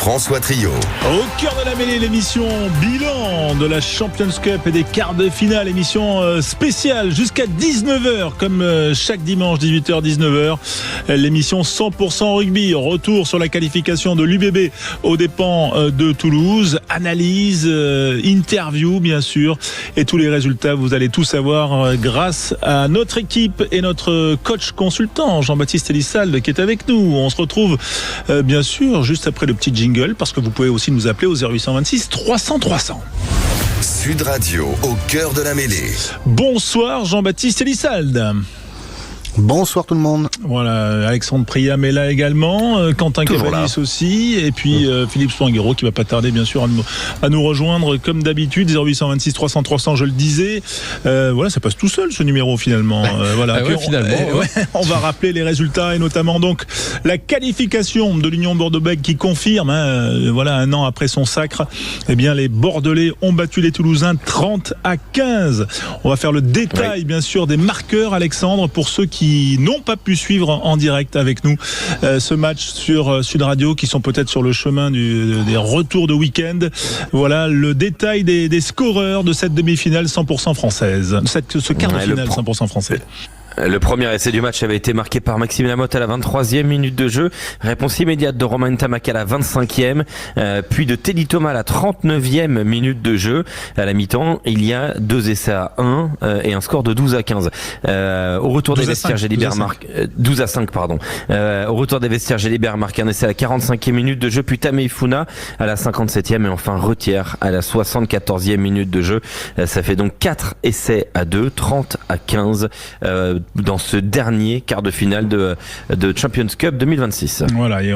François Trio. Au cœur de la mêlée, l'émission bilan de la Champions Cup et des quarts de finale, émission spéciale jusqu'à 19h, comme chaque dimanche, 18h, 19h. L'émission 100% rugby, retour sur la qualification de l'UBB aux dépens de Toulouse, analyse, interview bien sûr, et tous les résultats, vous allez tout savoir grâce à notre équipe et notre coach consultant, Jean-Baptiste Elissalde, qui est avec nous. On se retrouve bien sûr juste après le petit jingle, parce que vous pouvez aussi nous appeler au 0826 300 300. Sud Radio, au cœur de la mêlée. Bonsoir Jean-Baptiste Elissalde. Bonsoir tout le monde. Voilà, Alexandre Priam est là également, Quentin Kefanis aussi, et puis Philippe Spanghero qui va pas tarder bien sûr à nous rejoindre comme d'habitude. 0826 300 300, je le disais. Voilà, ça passe tout seul ce numéro finalement. Voilà. On va rappeler les résultats et notamment donc la qualification de l'Union Bordeaux-Bègles qui confirme, voilà, un an après son sacre, eh bien les Bordelais ont battu les Toulousains 30-15. On va faire le détail bien sûr des marqueurs, Alexandre, pour ceux qui n'ont pas pu suivre en direct avec nous ce match sur Sud Radio, qui sont peut-être sur le chemin des retours de week-end. Voilà le détail des scoreurs de cette demi-finale 100% française, ce quart de finale 100% français. Le premier essai du match avait été marqué par Maxime Lamotte à la 23e minute de jeu. Réponse immédiate de Romain Ntamak à la 25e, puis de Teddy Thomas à la 39e minute de jeu. À la mi-temps, il y a 2 essais à 1 et un score de 12-15. Au retour des vestiaires, Gélibert marque 12-5 pardon. Au retour des vestiaires, Gélibert marque un essai à la 45e minute de jeu, puis Tamé Funa à la 57e et enfin Retière à la 74e minute de jeu. Ça fait donc 4 essais à 2, 30-15 dans ce dernier quart de finale de Champions Cup 2026. Voilà, et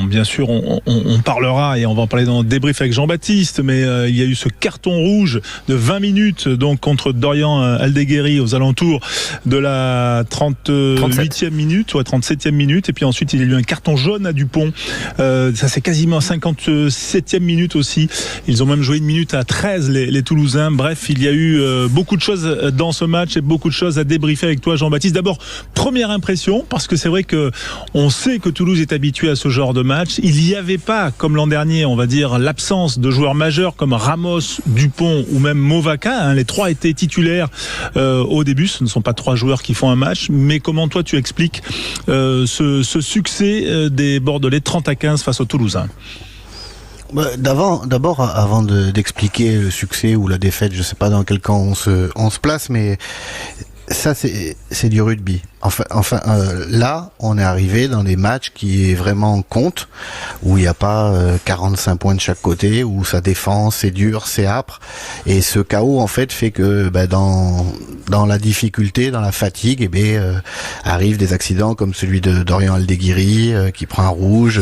bien sûr on parlera, et on va en parler dans le débrief avec Jean-Baptiste, mais il y a eu ce carton rouge de 20 minutes donc contre Dorian Aldeguerri aux alentours de la 38e minute, 37e minute, et puis ensuite il y a eu un carton jaune à Dupont, ça c'est quasiment 57e minute aussi. Ils ont même joué une minute à 13 les Toulousains. Bref, il y a eu beaucoup de choses dans ce match et beaucoup de choses à débriefer avec toi, Jean-Baptiste. D'abord, première impression, parce que c'est vrai que on sait que Toulouse est habitué à ce genre de match. Il n'y avait pas, comme l'an dernier, on va dire, l'absence de joueurs majeurs comme Ramos, Dupont ou même Movaca. Les trois étaient titulaires au début. Ce ne sont pas 3 joueurs qui font un match. Mais comment toi tu expliques ce succès des Bordelais 30-15 face aux Toulousains? D'abord, avant d'expliquer le succès ou la défaite, je sais pas dans quel camp on se place, mais ça c'est du rugby. Enfin, là, on est arrivé dans des matchs qui vraiment comptent, où il n'y a pas 45 points de chaque côté, où ça défend, c'est dur, c'est âpre, et ce chaos en fait fait que dans la difficulté, dans la fatigue, arrivent des accidents comme celui de Dorian Aldeguerri qui prend un rouge,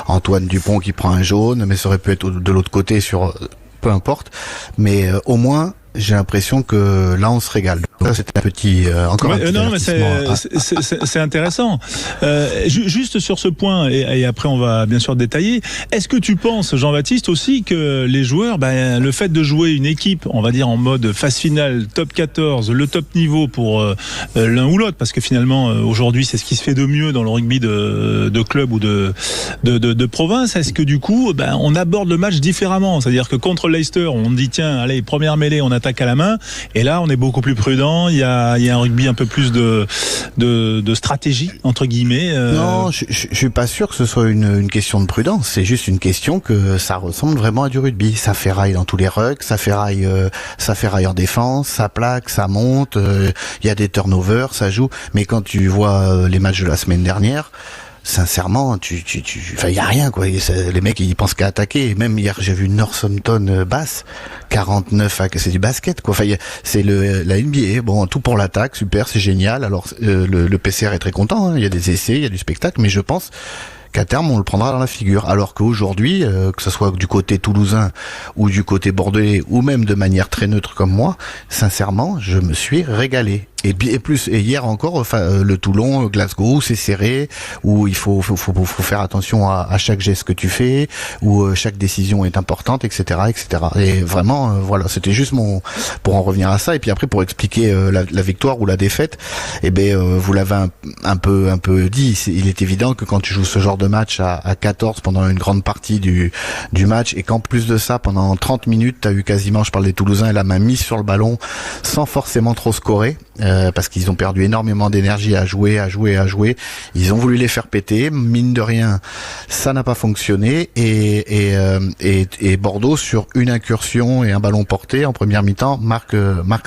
Antoine Dupont qui prend un jaune, mais ça aurait pu être de l'autre côté peu importe, mais au moins j'ai l'impression que là on se régale. C'est un petit c'est intéressant. Juste sur ce point, et après on va bien sûr détailler. Est-ce que tu penses, Jean-Baptiste, aussi que les joueurs, le fait de jouer une équipe, on va dire en mode phase finale, top 14, le top niveau pour l'un ou l'autre, parce que finalement aujourd'hui c'est ce qui se fait de mieux dans le rugby de club ou de province. Est-ce que du coup, on aborde le match différemment? C'est-à-dire que contre Leicester, on dit tiens, allez, première mêlée, on attaque à la main, et là on est beaucoup plus prudent. Il y a un rugby un peu plus de stratégie entre guillemets. Non, je suis pas sûr que ce soit une question de prudence. C'est juste une question que ça ressemble vraiment à du rugby. Ça ferraille dans tous les rucks, ça ferraille en défense, ça plaque, ça monte. Il y a des turnovers, ça joue. Mais quand tu vois les matchs de la semaine dernière, sincèrement, il y a rien, quoi. Les mecs, ils pensent qu'à attaquer. Et même hier, j'ai vu Northampton Bass, 49, c'est du basket, quoi. Enfin, c'est la NBA. Bon, tout pour l'attaque, super, c'est génial. Alors, le PCR est très content, hein. Il y a des essais, il y a du spectacle, mais je pense qu'à terme on le prendra dans la figure, alors qu'aujourd'hui, que ce soit du côté toulousain ou du côté bordelais ou même de manière très neutre comme moi, sincèrement je me suis régalé. Et hier encore, le Toulon, Glasgow, c'est serré, où il faut faire attention à chaque geste que tu fais, où chaque décision est importante, etc., etc. Et vraiment, voilà, c'était juste pour en revenir à ça. Et puis après, pour expliquer la victoire ou la défaite, vous l'avez un peu dit. Il est évident que quand tu joues ce genre de match à 14 pendant une grande partie du match, et qu'en plus de ça, pendant 30 minutes, t'as eu quasiment, je parle des Toulousains, la main mise sur le ballon, sans forcément trop scorer, parce qu'ils ont perdu énormément d'énergie à jouer. Ils ont voulu les faire péter. Mine de rien, ça n'a pas fonctionné. Et Bordeaux, sur une incursion et un ballon porté en première mi-temps, marque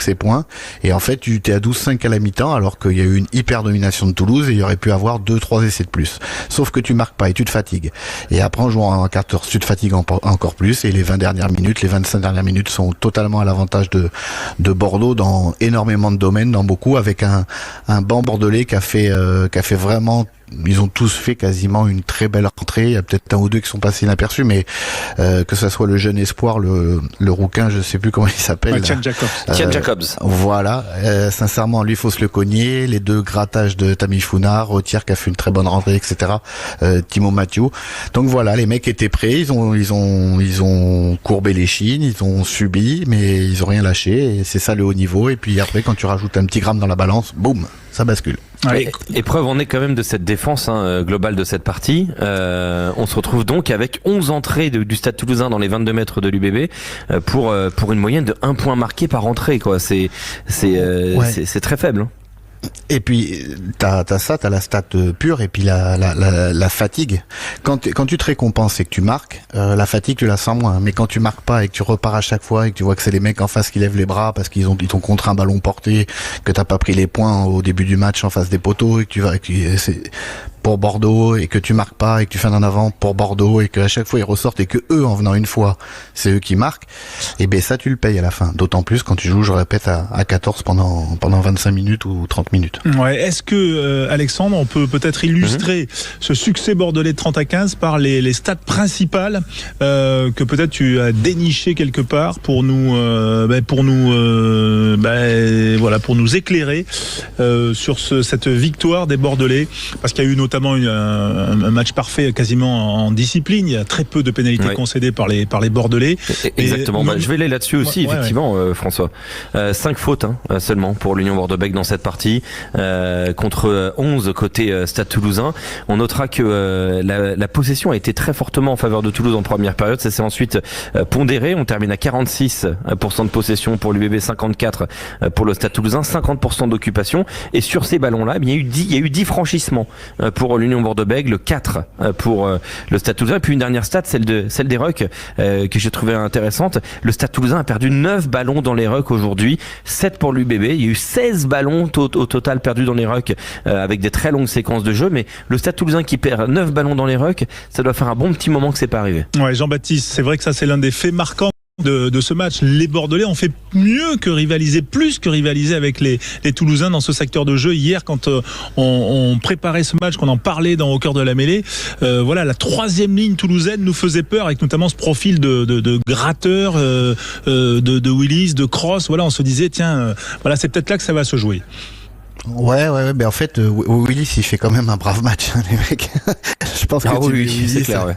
ses points. Et en fait, tu t'es à 12-5 à la mi-temps, alors qu'il y a eu une hyper domination de Toulouse et il y aurait pu avoir 2-3 essais de plus. Sauf que tu marques pas et tu te fatigues. Et après, en jouant en 14, tu te fatigues encore plus. Et les 25 dernières minutes sont totalement à l'avantage de Bordeaux dans énormément de domaines, dans beaucoup, avec un banc bordelais qui a fait vraiment. Ils ont tous fait quasiment une très belle rentrée. Il y a peut-être un ou deux qui sont passés inaperçus, mais que ça soit le jeune espoir, le rouquin, je sais plus comment il s'appelle. Tian Jacobs. Voilà. Sincèrement, lui, faut se le cogner. Les deux grattages de Tamifuna, Rottière qui a fait une très bonne rentrée, etc. Timo Mathieu. Donc voilà, les mecs étaient prêts. Ils ont courbé les chines, ils ont subi, mais ils ont rien lâché. Et c'est ça le haut niveau. Et puis après, quand tu rajoutes un petit gramme dans la balance, boum, ça bascule. Et preuve en est quand même de cette défense globale de cette partie. On se retrouve donc avec 11 entrées du Stade Toulousain dans les 22 mètres de l'UBB pour une moyenne de 1 point marqué par entrée, quoi. C'est très faible, hein. Et puis t'as la stat pure, et puis la fatigue. Quand tu te récompenses et que tu marques, la fatigue tu la sens moins. Mais quand tu marques pas et que tu repars à chaque fois et que tu vois que c'est les mecs en face qui lèvent les bras parce qu'ils t'ont contre un ballon porté, que t'as pas pris les points au début du match en face des poteaux, et que c'est pour Bordeaux, et que tu marques pas et que tu fais un en avant pour Bordeaux, et qu'à chaque fois ils ressortent et que eux, en venant une fois, c'est eux qui marquent, et ben ça tu le payes à la fin. D'autant plus quand tu joues, je répète, à 14 pendant 25 minutes ou 30 minutes. Ouais. Est-ce que Alexandre, on peut peut-être illustrer ce succès bordelais de 30-15 par les stats principales que peut-être tu as déniché quelque part pour nous éclairer sur cette victoire des Bordelais, parce qu'il y a eu notamment un match parfait quasiment en discipline. Il y a très peu de pénalités concédées par les Bordelais. Exactement. Je vais aller là-dessus aussi, effectivement, François. 5 fautes seulement pour l'Union Bordeaux-Bègles dans cette partie, contre 11 côté Stade Toulousain. On notera que la possession a été très fortement en faveur de Toulouse en première période. Ça s'est ensuite pondéré. On termine à 46% de possession pour l'UBB, 54% pour le Stade Toulousain, 50% d'occupation. Et sur ces ballons-là, il y a eu 10 franchissements pour l'Union Bordeaux-Bègles, 4 pour le Stade Toulousain. Et puis une dernière stat, celle des rucks, que j'ai trouvé intéressante. Le Stade Toulousain a perdu 9 ballons dans les rucks aujourd'hui, 7 pour l'UBB. Il y a eu 16 ballons au total perdus dans les rucks, avec des très longues séquences de jeu. Mais le Stade Toulousain qui perd 9 ballons dans les rucks, ça doit faire un bon petit moment que c'est pas arrivé. Ouais, Jean-Baptiste, c'est vrai que ça, c'est l'un des faits marquants de ce match. Les Bordelais ont fait plus que rivaliser avec les Toulousains dans ce secteur de jeu. Hier, quand on préparait ce match, qu'on en parlait au cœur de la mêlée, la troisième ligne toulousaine nous faisait peur, avec notamment ce profil de gratteur, de Willis, de Cross. Voilà, on se disait tiens, c'est peut-être là que ça va se jouer. Ouais, mais en fait, Willis, il fait quand même un brave match, les mecs. Je pense que c'est clair, ouais.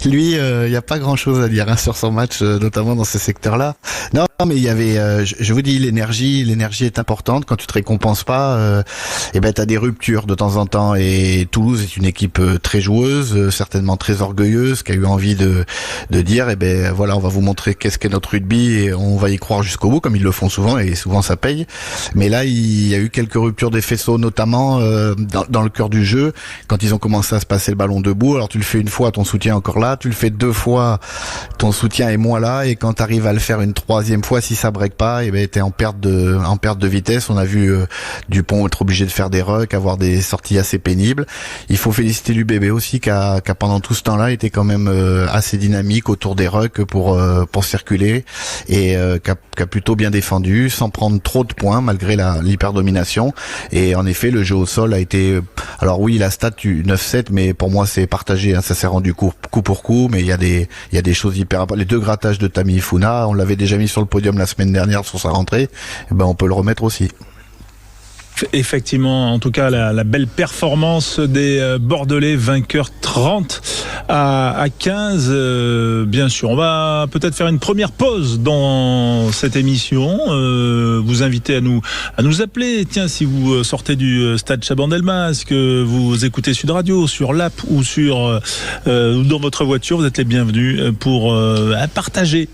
Lui, il y a pas grand-chose à dire sur son match, notamment dans ce secteur-là. Non, mais il y avait, je vous dis, l'énergie est importante. Quand tu te récompenses pas, t'as des ruptures de temps en temps. Et Toulouse est une équipe très joueuse, certainement très orgueilleuse, qui a eu envie de dire, on va vous montrer qu'est-ce qu'est notre rugby et on va y croire jusqu'au bout, comme ils le font souvent, et souvent ça paye. Mais là, il y a eu quelques ruptures des faisceaux, notamment dans le cœur du jeu, quand ils ont commencé à se passer le ballon debout. Alors tu le fais une fois, ton soutien est encore là, tu le fais 2 fois, ton soutien est moins là, et quand tu arrives à le faire une 3e fois, si ça break pas, t'es en perte de vitesse. On a vu Dupont être obligé de faire des rucks, avoir des sorties assez pénibles. Il faut féliciter l'UBB aussi qui a pendant tout ce temps-là été quand même assez dynamique autour des rucks pour circuler, et qui a plutôt bien défendu sans prendre trop de points malgré l'hyperdomination. Et en effet, le jeu au sol a été, alors oui, la stat 9-7, mais pour moi c'est partagé, ça s'est rendu coup pour coup, mais il y a des choses hyper, les 2 grattages de Tamifuna, on l'avait déjà mis sur le podium la semaine dernière sur sa rentrée, on peut le remettre aussi. Effectivement, en tout cas, la belle performance des Bordelais, vainqueurs 30 à 15. Bien sûr, on va peut-être faire une première pause dans cette émission. Vous inviter à nous appeler. Tiens, si vous sortez du stade Chabandelmas, que vous écoutez Sud Radio sur l'app ou dans votre voiture, vous êtes les bienvenus pour partager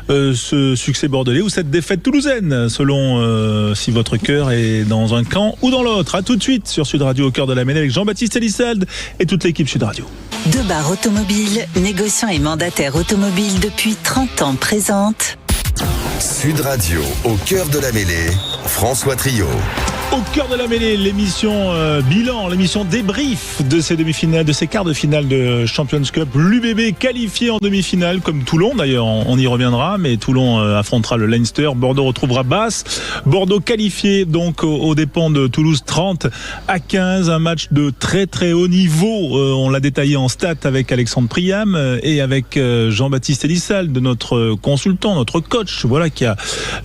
ce succès bordelais ou cette défaite toulousaine, selon si votre cœur est dans un camp ou dans l'autre. À tout de suite sur Sud Radio au cœur de la mêlée avec Jean-Baptiste Elissalde et toute l'équipe Sud Radio. Debar Automobile, négociant et mandataire automobile depuis 30 ans, présente Sud Radio au cœur de la mêlée, François Trio. Au cœur de la mêlée, l'émission bilan, l'émission débrief de ces demi-finales, de ces quarts de finale de Champions Cup. L'UBB qualifié en demi-finale, comme Toulon d'ailleurs, on y reviendra, mais Toulon affrontera le Leinster, Bordeaux retrouvera Basse. Bordeaux qualifié donc aux dépens de Toulouse 30 à 15, un match de très très haut niveau. On l'a détaillé en stats avec Alexandre Priam et avec Jean-Baptiste Elissalde, de notre consultant, notre coach, voilà, qui a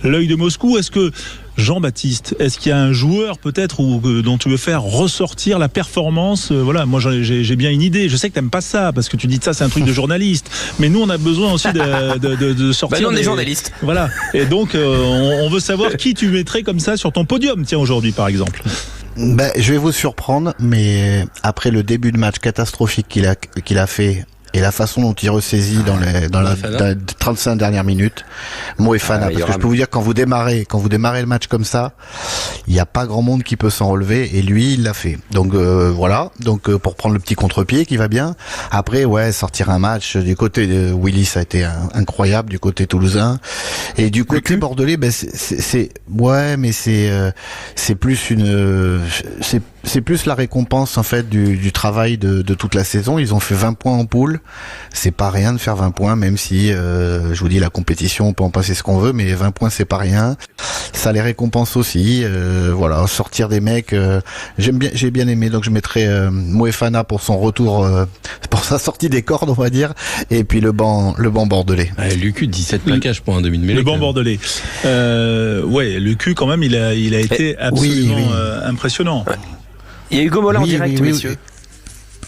l'œil de Moscou. Est-ce que Jean-Baptiste, est-ce qu'il y a un joueur peut-être dont tu veux faire ressortir la performance? Voilà, moi j'ai bien une idée. Je sais que t'aimes pas ça parce que tu dis ça, c'est un truc de journaliste. Mais nous, on a besoin aussi de sortir. Nous, on est journalistes. Voilà. Et donc, on veut savoir qui tu mettrais comme ça sur ton podium, tiens, aujourd'hui, par exemple. Je vais vous surprendre, mais après le début de match catastrophique qu'il a fait, et la façon dont il ressaisit dans la 35 dernières minutes, Moefana, parce que je peux vous dire, quand vous démarrez le match comme ça, il n'y a pas grand monde qui peut s'en relever, et lui, il l'a fait. Donc voilà, pour prendre le petit contre-pied qui va bien. Après, sortir un match du côté de Willy, ça a été incroyable, du côté toulousain, et du côté bordelais, c'est plus la récompense en fait du travail de toute la saison. Ils ont fait 20 points en poule. C'est pas rien de faire 20 points, même si je vous dis, la compétition, on peut en passer ce qu'on veut, mais 20 points c'est pas rien. Ça les récompense aussi. Sortir des mecs, j'ai bien aimé, donc je mettrais Moefana pour son retour, pour sa sortie des cordes, on va dire, et puis le banc bordelais. Lucu, 17 plaquages pour un demi de mêlée. Le banc bordelais. Lucu quand même, il a été absolument impressionnant. Ouais. Il y a Hugo Mollin en direct, messieurs. Oui.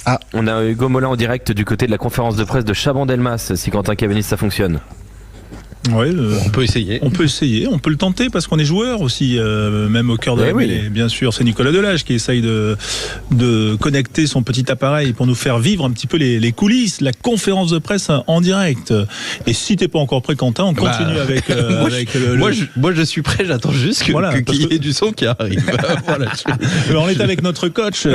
Ah. On a Hugo Mollin en direct du côté de la conférence de presse de Chabandelmas, si Quentin Cavanis ça fonctionne. Ouais, on peut essayer. On peut le tenter parce qu'on est joueur aussi, même au cœur de la mêlée. Bien sûr, c'est Nicolas Delage qui essaye de connecter son petit appareil pour nous faire vivre un petit peu les coulisses, la conférence de presse en direct. Et si t'es pas encore prêt, Quentin, on continue avec Moi, je suis prêt, j'attends juste qu'il y ait du son qui arrive. Voilà. On est avec notre coach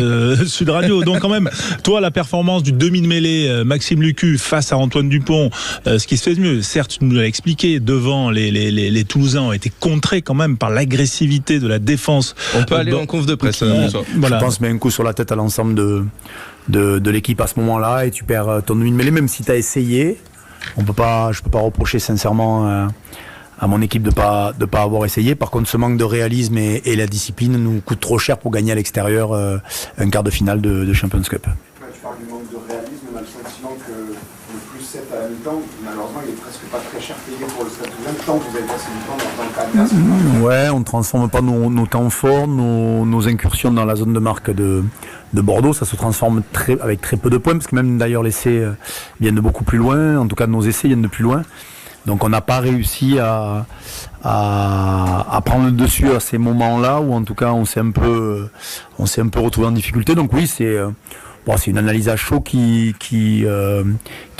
Sud Radio. Donc quand même, toi, la performance du demi de mêlée, Maxime Lucu face à Antoine Dupont, ce qui se fait de mieux, certes, tu nous l'as expliqué, devant les Toulousains ont été contrés quand même par l'agressivité de la défense. On peut aller en conf de presse. Voilà. Je pense, mais un coup sur la tête à l'ensemble de l'équipe à ce moment-là, et tu perds ton demi de mêlée, même si tu as essayé. Je peux pas reprocher sincèrement à mon équipe de pas avoir essayé. Par contre, ce manque de réalisme et la discipline nous coûte trop cher pour gagner à l'extérieur un quart de finale de Champions Cup. Tu parles du manque de réalisme, on a le sentiment que le plus 7 à la mi-temps, malheureusement, il est presque pas très cher payé pour le Stade Toulousain. Tant que vous avez passé du temps dans le cadre. Ouais, on ne transforme pas nos temps forts, nos incursions dans la zone de marque de Bordeaux. Ça se transforme avec très peu de points, parce que même d'ailleurs les essais viennent de beaucoup plus loin. En tout cas, nos essais viennent de plus loin. Donc on n'a pas réussi à prendre le dessus à ces moments-là, où en tout cas on s'est un peu retrouvé en difficulté. Donc oui, c'est une analyse à chaud qui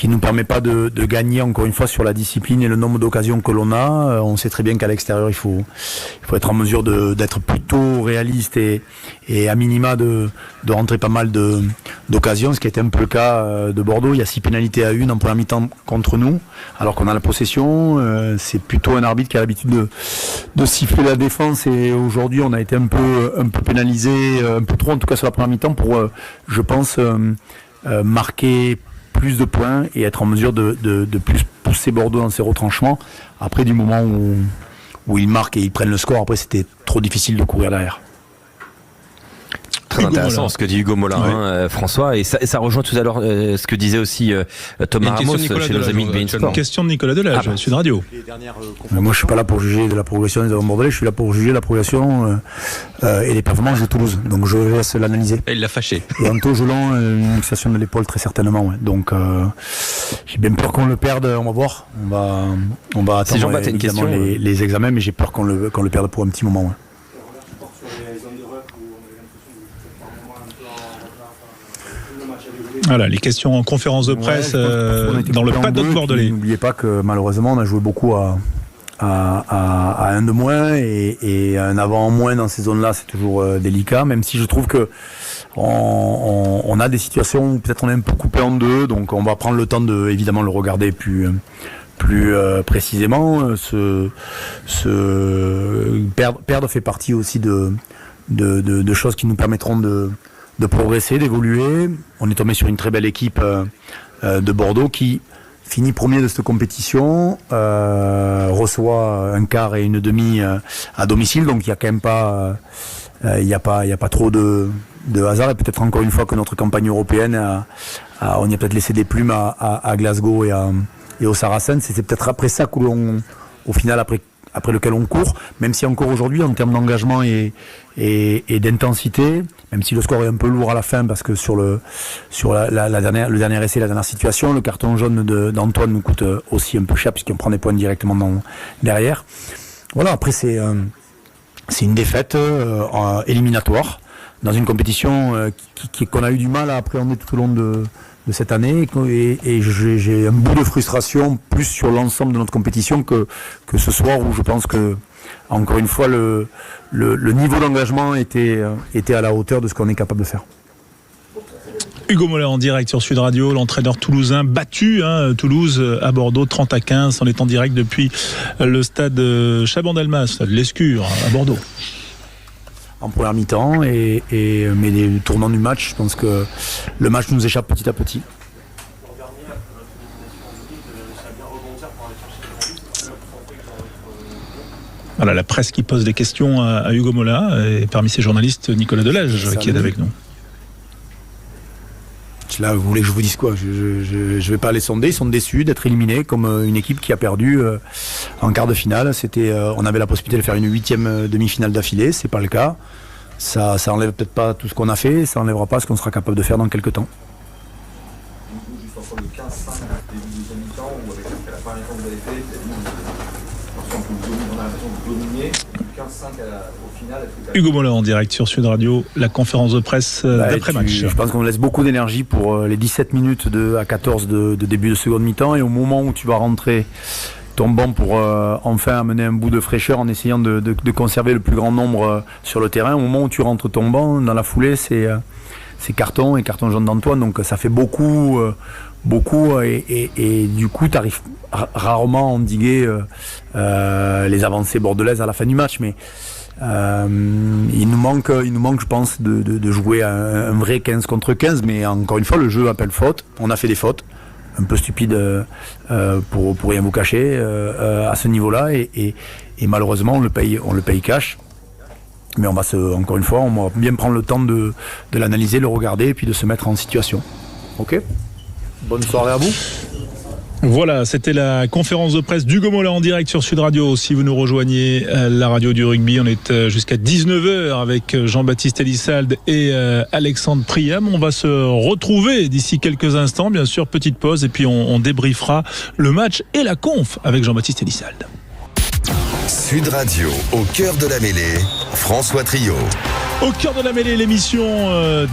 nous permet pas de gagner encore une fois sur la discipline et le nombre d'occasions que l'on a. On sait très bien qu'à l'extérieur il faut être en mesure d'être plutôt réaliste et à minima de rentrer pas mal d'occasions, ce qui était un peu le cas de Bordeaux. Il y a 6 pénalités à 1 en première mi-temps contre nous, alors qu'on a la possession. C'est plutôt un arbitre qui a l'habitude de siffler la défense, et aujourd'hui on a été un peu pénalisé, un peu trop en tout cas sur la première mi-temps, pour je pense marquer plus de points et être en mesure de plus pousser Bordeaux dans ses retranchements. Après, du moment où ils marquent et ils prennent le score, après c'était trop difficile de courir derrière. très intéressant ce que dit Hugo Mollin, François, et ça rejoint tout à l'heure ce que disait aussi Thomas Ramos chez nos amis de beIN Sport. Question de Nicolas Delage, Sud Radio. Moi, je suis pas là pour juger de la progression des Bordelais, je suis là pour juger la progression et les performances de Toulouse. Donc je laisse l'analyser. Et il l'a fâché. Et Anto Gelon, une luxation de l'épaule très certainement. Ouais. Donc j'ai bien peur qu'on le perde. On va voir. On va attendre évidemment les examens, mais j'ai peur qu'on le perde pour un petit moment. Ouais. Voilà, les questions en conférence de presse dans le paddock bordelais. N'oubliez pas que malheureusement on a joué beaucoup à un de moins et un avant en moins dans ces zones-là, c'est toujours délicat, même si je trouve que on a des situations où peut-être on est un peu coupé en deux, donc on va prendre le temps de évidemment le regarder plus précisément. Perdre fait partie aussi de choses qui nous permettront de progresser, d'évoluer. On est tombé sur une très belle équipe de Bordeaux qui finit premier de cette compétition, reçoit un quart et une demi à domicile, donc il y a quand même pas, il y a pas trop de hasard. Et peut-être encore une fois que notre campagne européenne, on y a peut-être laissé des plumes à Glasgow et au Saracens. C'est peut-être après ça au final après lequel on court, même si encore aujourd'hui en termes d'engagement et d'intensité, même si le score est un peu lourd à la fin parce que sur le dernier essai, la dernière situation, le carton jaune d'Antoine nous coûte aussi un peu cher puisqu'on prend des points directement derrière. Voilà, après c'est une défaite éliminatoire dans une compétition qu'on a eu du mal à appréhender tout au long de cette année et j'ai un bout de frustration plus sur l'ensemble de notre compétition que ce soir où je pense que encore une fois le niveau d'engagement était à la hauteur de ce qu'on est capable de faire. Hugo Mollin en direct sur Sud Radio, l'entraîneur toulousain battu Toulouse à Bordeaux 30-15. On est en direct depuis le stade Chaban-Delmas, stade Lescure à Bordeaux. En première mi-temps mais les tournants du match, je pense que le match nous échappe petit à petit. Voilà la presse qui pose des questions à Hugo Mollin et parmi ces journalistes Nicolas Delage qui est avec nous. Là, vous voulez que je vous dise quoi ? Je vais pas les sonder. Ils sont déçus d'être éliminés comme une équipe qui a perdu en quart de finale. On avait la possibilité de faire une 8e demi-finale d'affilée. C'est pas le cas. Ça enlève peut-être pas tout ce qu'on a fait. Ça enlèvera pas ce qu'on sera capable de faire dans quelques temps. Juste entre le 15-5 début de deuxième mi-temps ou avec la première mi-temps que vous avez fait, on a l'impression que vous dominez. 15-5 au final. Hugo Mollin en direct sur Sud Radio, la conférence de presse d'après-match. Je pense qu'on laisse beaucoup d'énergie pour les 17 minutes à 14 de début de seconde mi-temps et au moment où tu vas rentrer ton banc pour enfin amener un bout de fraîcheur en essayant de conserver le plus grand nombre sur le terrain, au moment où tu rentres ton banc, dans la foulée c'est carton et carton jaune d'Antoine, donc ça fait beaucoup et du coup tu arrives rarement à endiguer les avancées bordelaises à la fin du match, mais il nous manque je pense de jouer un vrai 15 contre 15, mais encore une fois le jeu appelle faute. On a fait des fautes un peu stupides pour rien vous cacher à ce niveau-là et malheureusement on le paye cash, mais encore une fois on va bien prendre le temps de l'analyser, le regarder et puis de se mettre en situation. Ok, bonne soirée à vous. Voilà, c'était la conférence de presse d'Hugo Mollin en direct sur Sud Radio. Si vous nous rejoignez, la radio du rugby, on est jusqu'à 19h avec Jean-Baptiste Elissalde et Alexandre Priam. On va se retrouver d'ici quelques instants, bien sûr, petite pause, et puis on débriefera le match et la conf avec Jean-Baptiste Elissalde. Sud Radio, au cœur de la mêlée, François Trio. Au cœur de la mêlée, l'émission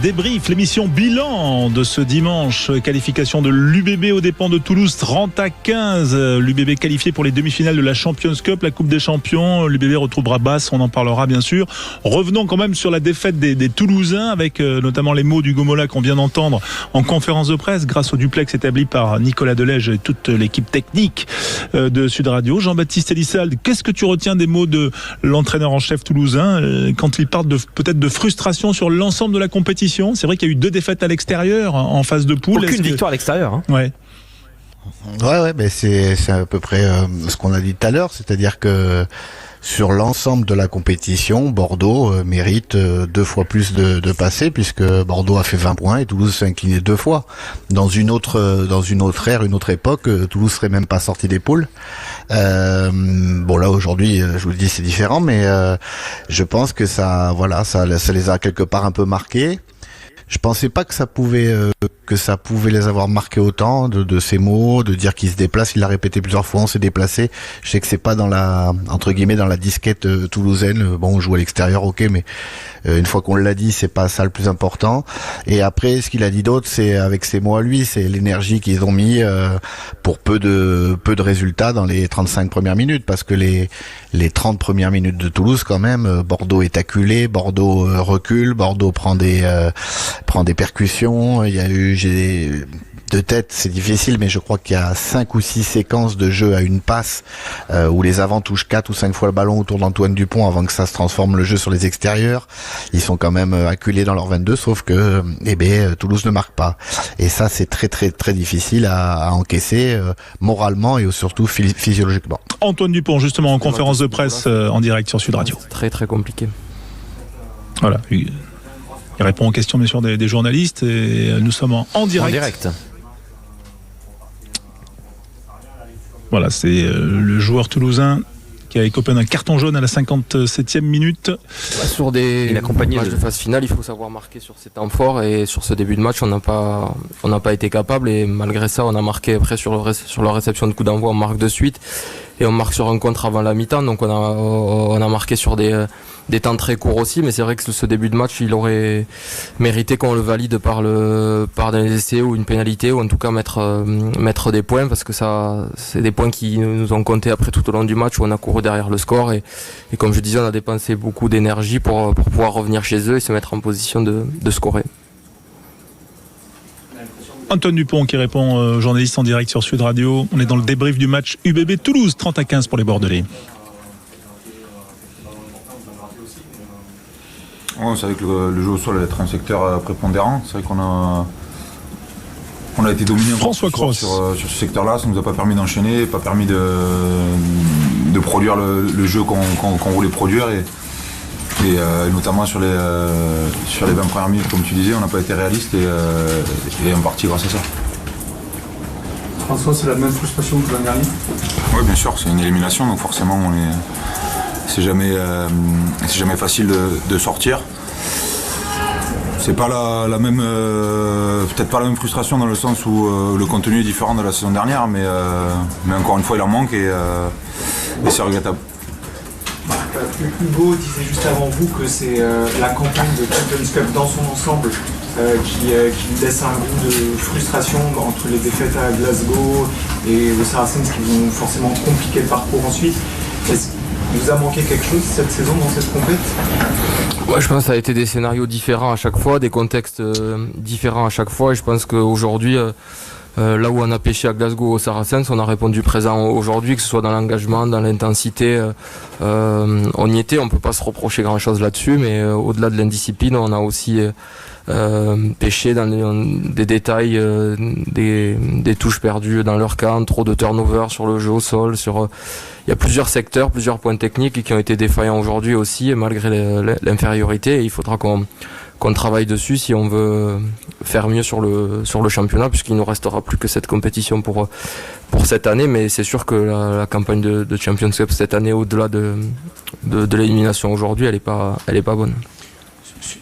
débrief, l'émission bilan de ce dimanche. Qualification de l'UBB aux dépens de Toulouse, 30-15. L'UBB qualifié pour les demi-finales de la Champions Cup, la Coupe des Champions. L'UBB retrouvera Basse, on en parlera bien sûr. Revenons quand même sur la défaite des Toulousains, avec notamment les mots d'Hugo Mollin qu'on vient d'entendre en conférence de presse, grâce au duplex établi par Nicolas Delage et toute l'équipe technique de Sud Radio. Jean-Baptiste Elissalde, qu'est-ce que tu retiens des mots de l'entraîneur en chef toulousain quand il parle peut-être de frustration sur l'ensemble de la compétition? C'est vrai qu'il y a eu 2 défaites à l'extérieur en phase de poule. Aucune victoire à l'extérieur. Hein. Ouais, mais c'est à peu près ce qu'on a dit tout à l'heure, c'est-à-dire que sur l'ensemble de la compétition, Bordeaux mérite 2 fois plus de passés, puisque Bordeaux a fait 20 points et Toulouse s'est incliné 2 fois. Dans une autre ère, une autre époque, Toulouse serait même pas sorti des poules. Bon là aujourd'hui, je vous le dis, c'est différent, mais je pense que ça les a quelque part un peu marqués. Je pensais pas que ça pouvait les avoir marqués autant de ces mots, de dire qu'il se déplace. Il l'a répété plusieurs fois, on s'est déplacé. Je sais que c'est pas dans la disquette toulousaine. Bon, on joue à l'extérieur, ok, mais une fois qu'on l'a dit, c'est pas ça le plus important. Et après, ce qu'il a dit d'autre, c'est avec ses mots à lui, c'est l'énergie qu'ils ont mis pour peu de résultats dans les 35 premières minutes, parce que les 30 premières minutes de Toulouse, quand même, Bordeaux est acculé, Bordeaux recule, Bordeaux prend des percussions. Il y a eu, de tête, c'est difficile, mais je crois qu'il y a 5 ou 6 séquences de jeu à une passe où les avants touchent 4 ou 5 fois le ballon autour d'Antoine Dupont avant que ça se transforme le jeu sur les extérieurs. Ils sont quand même acculés dans leur 22, sauf que Toulouse ne marque pas. Et ça, c'est très très très difficile à encaisser moralement et surtout physiologiquement. Antoine Dupont, justement, en conférence de presse en direct sur Sud Radio. C'est très très compliqué. Voilà. Il répond aux questions, bien sûr, des journalistes, et nous sommes en direct. Voilà, c'est le joueur toulousain qui a écopé d'un carton jaune à la 57e minute. Sur des matchs de phase finale, il faut savoir marquer sur ces temps forts, et sur ce début de match, on n'a pas été capable, et malgré ça, on a marqué après sur la réception de coup d'envoi, on marque de suite, et on marque sur un contre avant la mi-temps, donc on a marqué sur des temps très courts aussi, mais c'est vrai que ce début de match, il aurait mérité qu'on le valide par des essais ou une pénalité, ou en tout cas mettre des points, parce que ça, c'est des points qui nous ont compté après tout au long du match, où on a couru derrière le score, et comme je disais, on a dépensé beaucoup d'énergie pour pouvoir revenir chez eux et se mettre en position de scorer. Antoine Dupont qui répond journaliste en direct sur Sud Radio. On est dans le débrief du match UBB Toulouse, 30-15 pour les Bordelais. Ouais, c'est vrai que le jeu au sol va être un secteur prépondérant. C'est vrai qu'on a été dominé François Cross sur ce secteur-là. Ça ne nous a pas permis d'enchaîner, pas permis de produire le jeu qu'on voulait produire. Et notamment sur les 20 premières minutes, comme tu disais, on n'a pas été réaliste et en partie grâce à ça. François, c'est la même frustration que l'an dernier ? Oui, bien sûr, c'est une élimination, donc forcément c'est jamais facile de sortir. C'est pas la même, peut-être pas la même frustration dans le sens où le contenu est différent de la saison dernière, mais encore une fois il en manque et c'est regrettable. Hugo disait juste avant vous que c'est la campagne de Champions Cup dans son ensemble qui laisse un goût de frustration entre les défaites à Glasgow et aux Saracens qui vont forcément compliquer le parcours ensuite. Est-ce qu'il vous a manqué quelque chose cette saison dans cette compétition ? Ouais, je pense que ça a été des scénarios différents à chaque fois, des contextes différents à chaque fois, et je pense qu'aujourd'hui, là où on a pêché à Glasgow aux Saracens, on a répondu présent aujourd'hui, que ce soit dans l'engagement, dans l'intensité, on y était, on peut pas se reprocher grand chose là-dessus, mais au-delà de l'indiscipline, on a aussi pêché dans des détails, des touches perdues dans leur camp, trop de turnover sur le jeu au sol, il y a plusieurs secteurs, plusieurs points techniques qui ont été défaillants aujourd'hui aussi, et malgré l'infériorité, il faudra qu'on travaille dessus si on veut faire mieux sur le championnat, puisqu'il ne nous restera plus que cette compétition pour cette année, mais c'est sûr que la campagne de Champions Cup cette année, au-delà de l'élimination aujourd'hui, elle est pas bonne.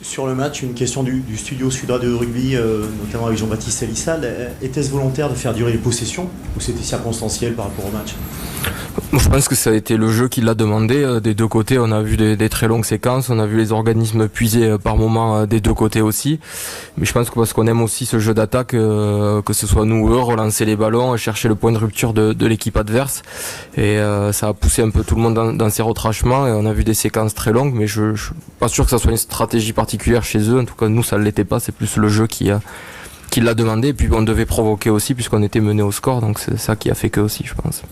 Sur le match, une question du studio Sud Radio de rugby, notamment avec Jean-Baptiste Elissal. Était-ce volontaire de faire durer les possessions ou c'était circonstanciel par rapport au match ? Je pense que ça a été le jeu qui l'a demandé. Des deux côtés, on a vu des très longues séquences, on a vu les organismes puiser par moments des deux côtés aussi. Mais je pense que parce qu'on aime aussi ce jeu d'attaque, que ce soit nous ou eux, relancer les ballons, chercher le point de rupture de l'équipe adverse. Et ça a poussé un peu tout le monde dans ses retranchements. Et on a vu des séquences très longues, mais je suis pas sûr que ça soit une stratégie particulière chez eux. En tout cas, nous, ça ne l'était pas. C'est plus le jeu qui l'a demandé. Et puis on devait provoquer aussi puisqu'on était mené au score. Donc c'est ça qui a fait que aussi, je pense.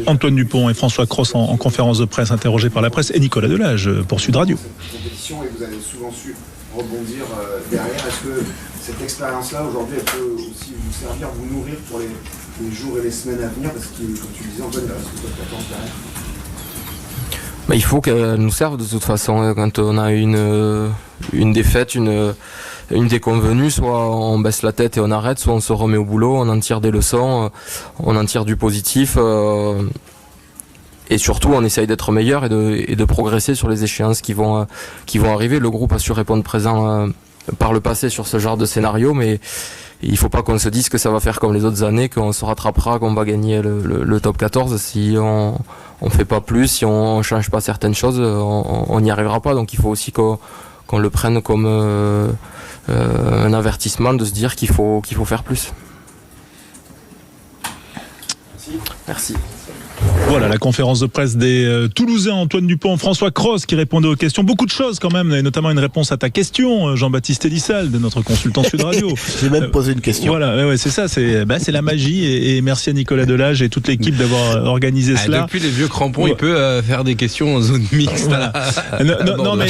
Antoine Dupont et François Cross en conférence de presse interrogés par la presse, et Nicolas Delage pour Sud Radio. Compétition, et vous avez souvent su rebondir derrière. Est-ce que cette expérience-là, aujourd'hui, elle peut aussi vous servir, vous nourrir pour les jours et les semaines à venir, parce que, comme tu disais, Antoine, il reste le top 14 derrière. Il faut qu'elle nous serve de toute façon. Quand on a une défaite, une déconvenue, soit on baisse la tête et on arrête, soit on se remet au boulot, on en tire des leçons, on en tire du positif. Et surtout, on essaye d'être meilleur et de progresser sur les échéances qui vont arriver. Le groupe a su répondre présent par le passé sur ce genre de scénario, mais il faut pas qu'on se dise que ça va faire comme les autres années, qu'on se rattrapera, qu'on va gagner le top 14 si on fait pas plus, si on change pas certaines choses, on n'y arrivera pas. Donc il faut aussi qu'on le prenne comme un avertissement de se dire qu'il faut faire plus. Merci. Voilà la conférence de presse des Toulousains, Antoine Dupont, François Cros qui répondait aux questions. Beaucoup de choses quand même, et notamment une réponse à ta question, Jean-Baptiste Elissal, de notre consultant Sud Radio. J'ai même posé une question. Voilà, ouais, c'est ça, c'est la magie. Et merci à Nicolas Delage et toute l'équipe d'avoir organisé cela. Depuis les vieux crampons, il peut faire des questions en zone mixte. Voilà. Non, mais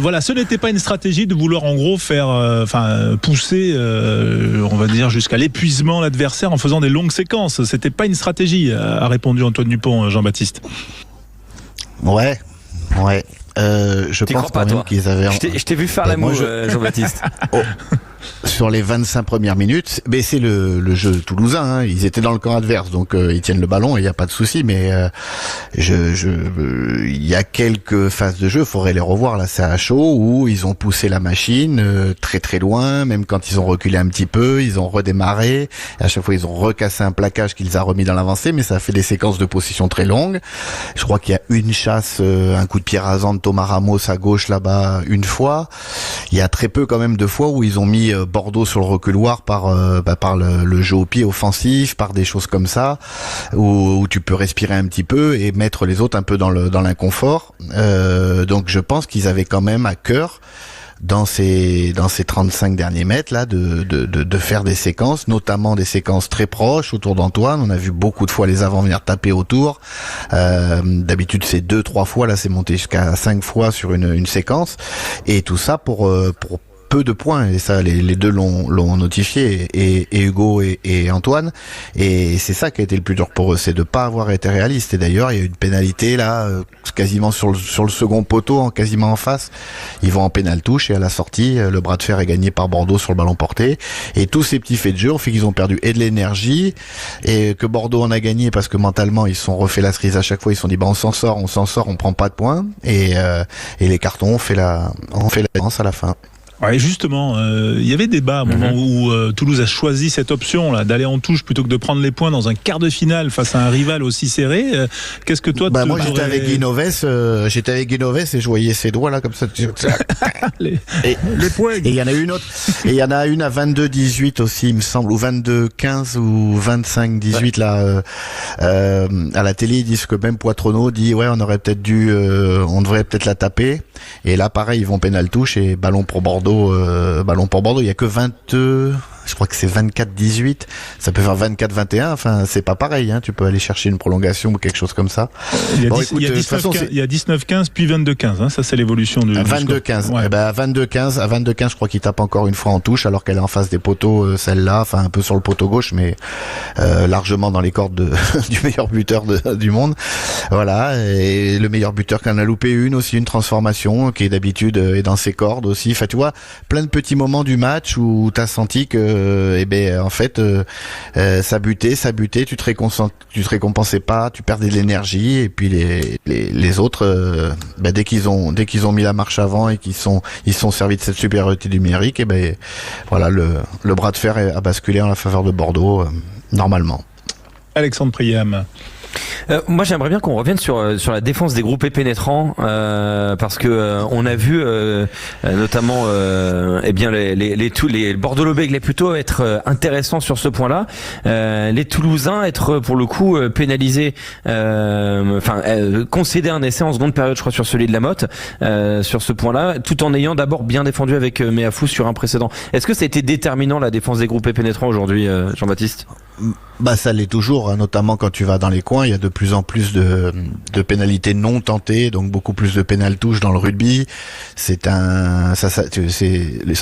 voilà, ce n'était pas une stratégie de vouloir en gros faire, pousser, on va dire jusqu'à l'épuisement l'adversaire en faisant des longues séquences. C'était pas une stratégie, a répondu Antoine Dupont, Jean-Baptiste. Ouais. Je pense quand même qu'ils avaient. Je t'ai vu faire la moue, Jean-Baptiste. Sur les 25 premières minutes, mais c'est le jeu toulousain, hein. Ils étaient dans le camp adverse, donc ils tiennent le ballon et il n'y a pas de souci, mais il y a quelques phases de jeu, faudrait les revoir, là c'est à chaud, où ils ont poussé la machine très très loin, même quand ils ont reculé un petit peu, ils ont redémarré, et à chaque fois ils ont recassé un plaquage qu'ils a remis dans l'avancée, mais ça a fait des séquences de possession très longues. Je crois qu'il y a une chasse, un coup de pied rasant de Thomas Ramos à gauche là-bas une fois. Il y a très peu quand même de fois où ils ont mis Bordeaux sur le reculoir par le jeu au pied offensif, par des choses comme ça, où tu peux respirer un petit peu et mettre les autres un peu dans l'inconfort. Donc je pense qu'ils avaient quand même à cœur dans ces 35 derniers mètres là de faire des séquences, notamment des séquences très proches autour d'Antoine. On a vu beaucoup de fois les avants venir taper autour. D'habitude c'est 2-3 fois, là c'est monté jusqu'à 5 fois sur une séquence, et tout ça pour peu de points, et ça les deux l'ont notifié, et Hugo et Antoine, et c'est ça qui a été le plus dur pour eux, c'est de pas avoir été réaliste. Et d'ailleurs il y a eu une pénalité là quasiment sur le second poteau, quasiment en face. Ils vont en pénal touche, et à la sortie le bras de fer est gagné par Bordeaux sur le ballon porté, et tous ces petits faits de jeu ont fait qu'ils ont perdu et de l'énergie, et que Bordeaux en a gagné parce que mentalement ils se sont refait la cerise à chaque fois. Ils se sont dit on s'en sort, on prend pas de points, et les cartons ont fait la différence à la fin. Ouais, justement, il y avait débat à un moment où Toulouse a choisi cette option là d'aller en touche plutôt que de prendre les points dans un quart de finale face à un rival aussi serré. Qu'est-ce que toi moi j'étais avec Guinoves, et je voyais ses doigts là comme ça. les points. Et il y en a une autre. Et il y en a une à 22-18 aussi, il me semble, ou 22-15 ou 25-18 là. À la télé ils disent que même Poitronneau dit on aurait peut-être on devrait peut-être la taper. Et là pareil ils vont pénal touche et ballon pour Bordeaux. Il y a que 22, je crois que c'est 24-18, ça peut faire 24-21, enfin c'est pas pareil, hein. Tu peux aller chercher une prolongation ou quelque chose comme ça. Il y a 19-15 puis 22-15, hein. Ça c'est l'évolution du 22-15. Ouais. À 22-15 je crois qu'il tape encore une fois en touche alors qu'elle est en face des poteaux, celle-là, enfin un peu sur le poteau gauche, mais largement dans les cordes du meilleur buteur du monde. Voilà, et le meilleur buteur qui en a loupé une transformation qui est d'habitude est dans ses cordes aussi. Enfin tu vois, plein de petits moments du match où t'as senti que en fait ça butait, tu te récompensais pas, tu perdais de l'énergie, et puis les autres dès qu'ils ont mis la marche avant et qu'ils sont servis de cette supériorité numérique, voilà, le bras de fer a basculé en la faveur de Bordeaux normalement. Alexandre Priam. Moi j'aimerais bien qu'on revienne sur la défense des groupés pénétrants, parce que on a vu notamment les Bordeaux-Lobègue plutôt être intéressants sur ce point-là, les Toulousains être pour le coup pénalisés, concéder un essai en seconde période, je crois, sur celui de Lamotte, sur ce point-là, tout en ayant d'abord bien défendu avec Meafou sur un précédent. Est-ce que ça a été déterminant, la défense des groupés pénétrants aujourd'hui, Jean-Baptiste ? Bah ça l'est toujours, hein, notamment quand tu vas dans les coins, il y a de plus en plus de pénalités non tentées, donc beaucoup plus de pénal touche dans le rugby. Ça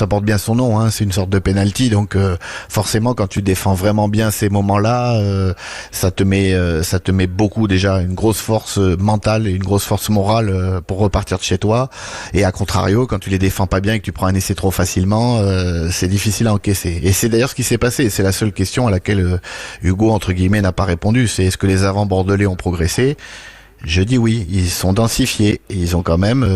porte bien son nom, hein, c'est une sorte de penalty, donc forcément quand tu défends vraiment bien ces moments-là, ça te met beaucoup déjà une grosse force mentale et une grosse force morale pour repartir de chez toi. Et à contrario, quand tu les défends pas bien et que tu prends un essai trop facilement, c'est difficile à encaisser. Et c'est d'ailleurs ce qui s'est passé. C'est la seule question à laquelle Hugo, entre guillemets, n'a pas répondu. C'est est-ce que les avants bordelais ont progressé? Je dis oui, ils sont densifiés. Et ils ont quand même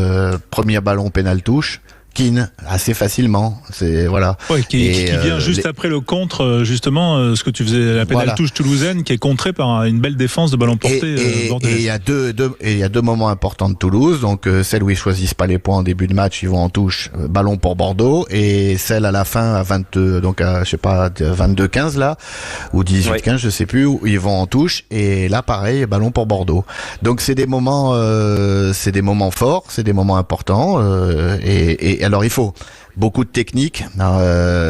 premier ballon pénal touche, Keane, assez facilement. C'est voilà. Ouais, qui vient juste après le contre, justement, ce que tu faisais, la pénal touche toulousaine, qui est contrée par une belle défense de ballon porté. Et il y a deux moments importants de Toulouse. Donc celle où ils choisissent pas les points en début de match, ils vont en touche, ballon pour Bordeaux, et celle à la fin à 22, donc à je sais pas 22-15 là, ou 18-15, je sais plus, où ils vont en touche, et là pareil, ballon pour Bordeaux. Donc c'est des moments forts, c'est des moments importants, et alors il faut beaucoup de technique,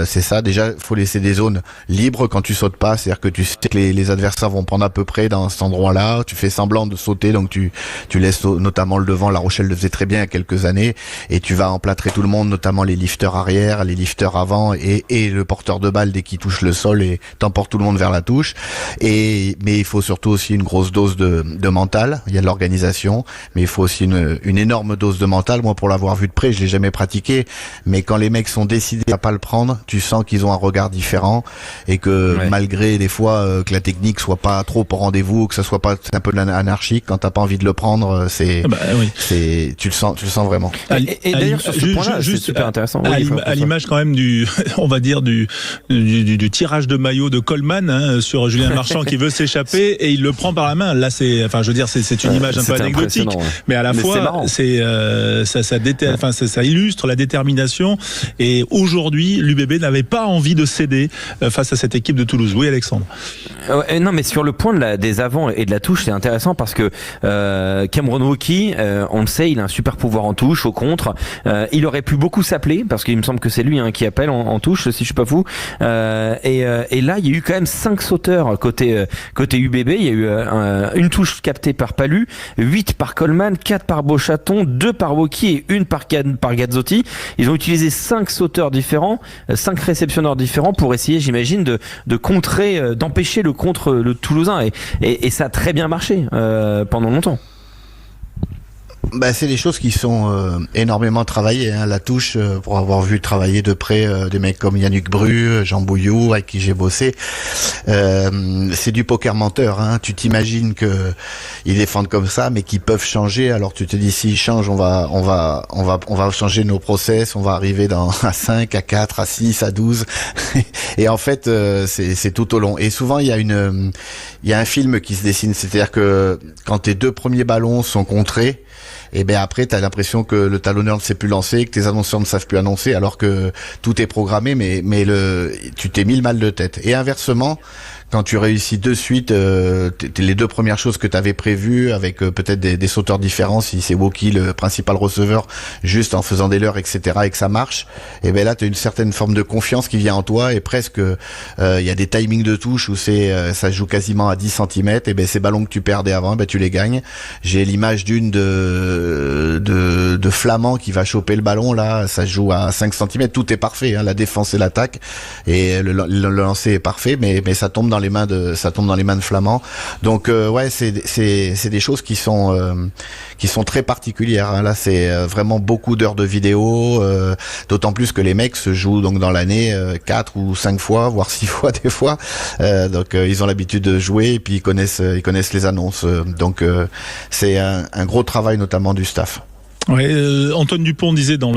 c'est ça. Déjà, il faut laisser des zones libres quand tu sautes pas, c'est-à-dire que tu sais que les adversaires vont prendre à peu près dans cet endroit-là. Tu fais semblant de sauter, donc tu laisses notamment le devant. La Rochelle le faisait très bien il y a quelques années, et tu vas emplâtrer tout le monde, notamment les lifters arrière, les lifters avant, et le porteur de balle dès qu'il touche le sol, et t'emportes tout le monde vers la touche. Mais il faut surtout aussi une grosse dose de mental. Il y a de l'organisation, mais il faut aussi une énorme dose de mental. Moi, pour l'avoir vu de près, je l'ai jamais pratiqué, mais quand les mecs sont décidés à pas le prendre, tu sens qu'ils ont un regard différent, et que malgré des fois que la technique soit pas trop au rendez-vous, que ça soit pas un peu anarchique, quand t'as pas envie de le prendre, tu le sens vraiment. Et d'ailleurs sur ce point-là, c'est super intéressant. À l'image quand même on va dire du tirage de maillot de Coleman, hein, sur Julien Marchand qui veut s'échapper et il le prend par la main. Là c'est une image un peu anecdotique, mais à la fois ça illustre la détermination. Et aujourd'hui, l'UBB n'avait pas envie de céder face à cette équipe de Toulouse. Oui, Alexandre. Non, mais sur le point des avants et de la touche, c'est intéressant parce que Cameron Wauki, on le sait, il a un super pouvoir en touche, au contre. Il aurait pu beaucoup s'appeler parce qu'il me semble que c'est lui qui appelle en touche, si je suis pas fou. Et là, il y a eu quand même 5 sauteurs côté UBB. Il y a eu une touche captée par Palu, 8 par Coleman, 4 par Beauchaton, 2 par Wauki et 1 par Gazzotti. Ils ont utilisé 5 sauteurs différents, 5 réceptionneurs différents pour essayer, j'imagine, de contrer, d'empêcher le contre le Toulousain, et ça a très bien marché pendant longtemps. Bah, c'est des choses qui sont énormément travaillées, hein. La touche, pour avoir vu travailler de près des mecs comme Yannick Bru, Jean Bouillou, avec qui j'ai bossé, c'est du poker menteur, hein. Tu t'imagines que ils défendent comme ça, mais qu'ils peuvent changer. Alors tu te dis, s'ils changent, on va changer nos process, on va arriver à 5, à 4, à 6, à 12. Et en fait, c'est tout au long. Et souvent, il y a un film qui se dessine, c'est-à-dire que quand tes 2 premiers ballons sont contrés, et ben après t'as l'impression que le talonneur ne sait plus lancer, que tes annonceurs ne savent plus annoncer, alors que tout est programmé, mais tu t'es mis le mal de tête. Et inversement, quand tu réussis de suite les 2 premières choses que tu avais prévues, avec peut-être des sauteurs différents, si c'est Wauki le principal receveur, juste en faisant des leurres, etc., et que ça marche, et ben là tu as une certaine forme de confiance qui vient en toi, et presque il y a des timings de touche où ça joue quasiment à 10 cm, et ben ces ballons que tu perdais avant, ben tu les gagnes. J'ai l'image de Flamand qui va choper le ballon, là ça joue à 5 cm, tout est parfait, hein, la défense et l'attaque, et le lancer est parfait, mais ça tombe dans les mains de Flamand. Donc c'est des choses qui sont très particulières, hein. Là c'est vraiment beaucoup d'heures de vidéo, d'autant plus que les mecs se jouent donc dans l'année 4 ou 5 fois, voire 6 fois des fois. Donc ils ont l'habitude de jouer, et puis ils connaissent les annonces. Donc c'est un gros travail notamment du staff. Ouais, Antoine Dupont disait dans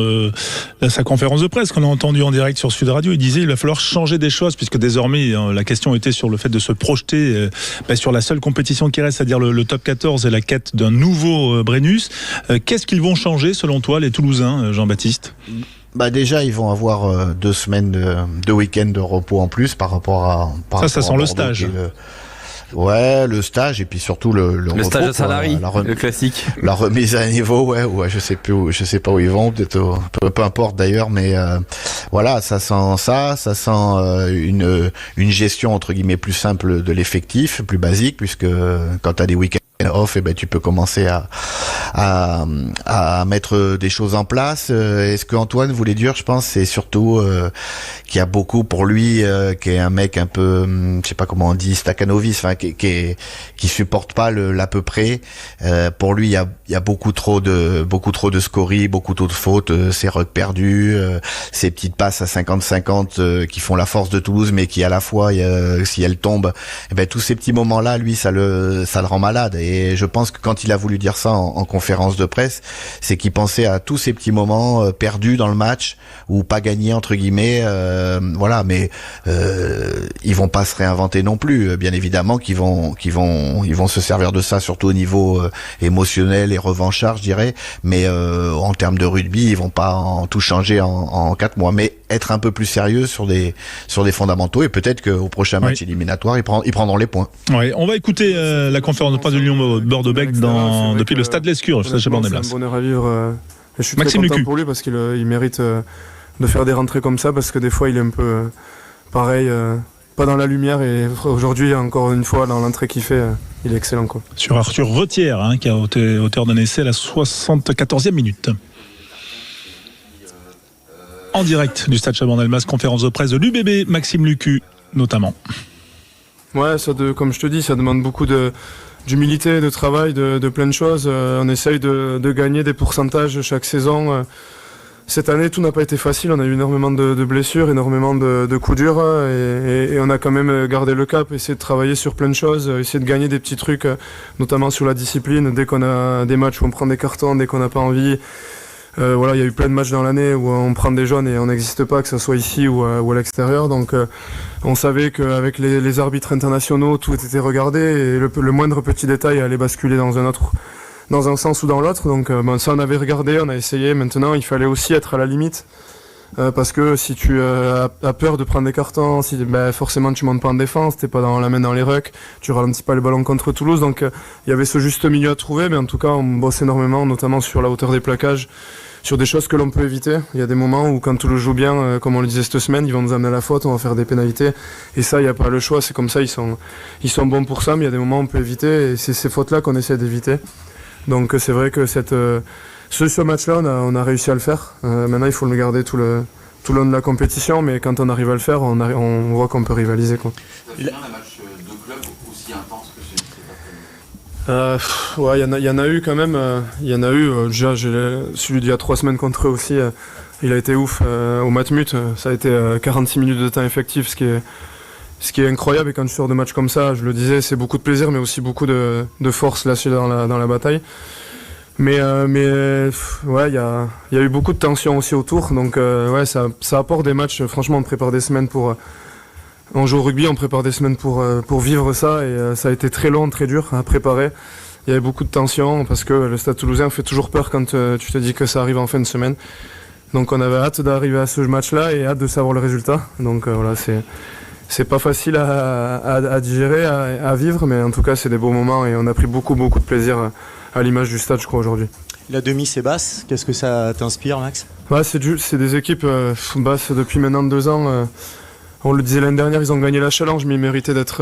sa conférence de presse qu'on a entendu en direct sur Sud Radio, il disait il va falloir changer des choses, puisque désormais la question était sur le fait de se projeter sur la seule compétition qui reste, c'est-à-dire le top 14 et la quête d'un nouveau Brennus. Qu'est-ce qu'ils vont changer selon toi, les Toulousains, Jean-Baptiste ? Bah déjà ils vont avoir 2 semaines de week-end de repos en plus par rapport à ça sent le stage. Ouais, le stage et puis surtout le stage à salarié, le classique. La remise à niveau, ouais, je sais pas où ils vont, peut-être peu importe d'ailleurs, mais voilà, ça sent une gestion entre guillemets plus simple de l'effectif, plus basique, puisque quand t'as des week-ends off, tu peux commencer à mettre des choses en place. Est-ce que Antoine voulait dire, je pense, c'est surtout qu'il y a beaucoup pour lui, qui est un mec un peu, je sais pas comment on dit, Stakhanovis, enfin qui supporte pas l'à peu près. Pour lui, il y a beaucoup trop de scories, beaucoup trop de fautes, ces rucks perdus, ces petites passes à 50-50 qui font la force de Toulouse, mais qui à la fois, si elles tombent, tous ces petits moments-là, lui, ça le rend malade. Et je pense que quand il a voulu dire ça en conférence de presse, c'est qu'il pensait à tous ces petits moments perdus dans le match ou pas gagnés entre guillemets. Voilà, mais ils vont pas se réinventer non plus. Bien évidemment qu'ils vont se servir de ça, surtout au niveau émotionnel et revanchard, je dirais. Mais en termes de rugby, ils vont pas en tout changer en 4 mois. Mais être un peu plus sérieux sur des fondamentaux, et peut-être qu'au prochain match éliminatoire, ils prendront les points. Ouais, on va écouter la conférence de presse de Lyon-Bordeaux-Bègles depuis le stade Lescure. C'est un bonheur à vivre. Je suis très content pour lui parce qu'il mérite de faire des rentrées comme ça, parce que des fois il est un peu pareil, pas dans la lumière, et aujourd'hui encore une fois dans l'entrée qu'il fait, il est excellent quoi. Sur Arthur Retière, qui a auteur d'un essai à la 74e minute. En direct du stade Chaban-Delmas, conférence de presse de l'UBB, Maxime Lucu notamment. Ouais, comme je te dis, ça demande beaucoup d'humilité, de travail, de plein de choses. On essaye de gagner des pourcentages chaque saison. Cette année, tout n'a pas été facile. On a eu énormément de blessures, énormément de coups durs, et on a quand même gardé le cap, essayé de travailler sur plein de choses, essayer de gagner des petits trucs, notamment sur la discipline. Dès qu'on a des matchs où on prend des cartons, dès qu'on n'a pas envie. Voilà, il y a eu plein de matchs dans l'année où on prend des jaunes et on n'existe pas, que ce soit ici ou à l'extérieur. Donc on savait qu'avec les arbitres internationaux, tout était regardé, et le moindre petit détail allait basculer dans un sens ou dans l'autre. Donc ça, on avait regardé, on a essayé. Maintenant, il fallait aussi être à la limite, parce que si tu as peur de prendre des cartons, forcément tu montes pas en défense, t'es pas la main dans les rucks, tu ralentis pas le ballon contre Toulouse. Donc il y avait ce juste milieu à trouver, mais en tout cas on bosse énormément, notamment sur la hauteur des plaquages, sur des choses que l'on peut éviter. Il y a des moments où quand Toulouse joue bien, comme on le disait cette semaine, ils vont nous amener à la faute, on va faire des pénalités, et ça il n'y a pas le choix, c'est comme ça, ils sont bons pour ça, mais il y a des moments où on peut éviter, et c'est ces fautes-là qu'on essaie d'éviter. Donc c'est vrai que ce match-là, on a réussi à le faire. Maintenant, il faut le garder tout le long de la compétition, mais quand on arrive à le faire, on voit qu'on peut rivaliser, quoi. C'est bien un match de club aussi intense que ouais, il y en a eu quand même. Il y en a eu. Déjà, celui d'il y a 3 semaines contre eux aussi, il a été ouf au Matmut. Ça a été 46 minutes de temps effectif, ce qui est incroyable. Et quand tu sors de matchs comme ça, je le disais, c'est beaucoup de plaisir, mais aussi beaucoup de force lâchée dans la bataille. Mais ouais, il y a eu beaucoup de tension aussi autour. Donc ouais, ça apporte des matchs. Franchement, on prépare des semaines on joue au rugby, on prépare des semaines pour vivre ça, et ça a été très long, très dur à préparer. Il y avait beaucoup de tension parce que le Stade Toulousain fait toujours peur quand tu te dis que ça arrive en fin de semaine. Donc on avait hâte d'arriver à ce match-là et hâte de savoir le résultat. Donc voilà, c'est pas facile à digérer, à vivre, mais en tout cas c'est des beaux moments, et on a pris beaucoup de plaisir à l'image du stade, je crois, aujourd'hui. La demi, c'est basse. Qu'est-ce que ça t'inspire, Max ? Ouais, c'est des équipes basses depuis maintenant 2 ans. On le disait l'année dernière, ils ont gagné la Challenge, mais ils méritaient d'être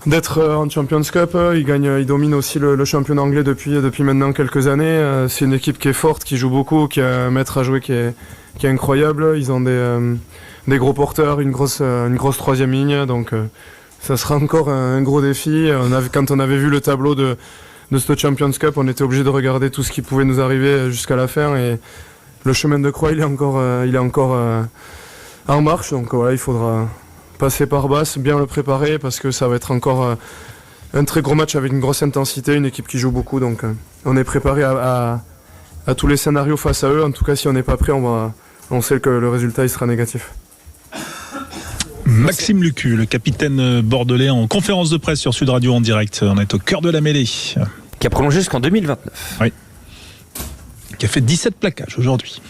en Champions Cup. Ils dominent aussi le championnat anglais depuis maintenant quelques années. C'est une équipe qui est forte, qui joue beaucoup, qui a un maître à jouer qui est incroyable. Ils ont des gros porteurs, une grosse 3e ligne, donc ça sera encore un gros défi. Quand on avait vu le tableau de ce Champions Cup, on était obligé de regarder tout ce qui pouvait nous arriver jusqu'à la fin, et le chemin de croix il est encore en marche, donc voilà, il faudra passer par basse, bien le préparer, parce que ça va être encore un très gros match avec une grosse intensité, une équipe qui joue beaucoup, donc on est préparé à tous les scénarios face à eux. En tout cas, si on n'est pas prêt, on sait que le résultat il sera négatif. Maxime Lucu, le capitaine bordelais, en conférence de presse sur Sud Radio en direct. On est au cœur de la mêlée. Qui a prolongé jusqu'en 2029. Oui. Qui a fait 17 plaquages aujourd'hui.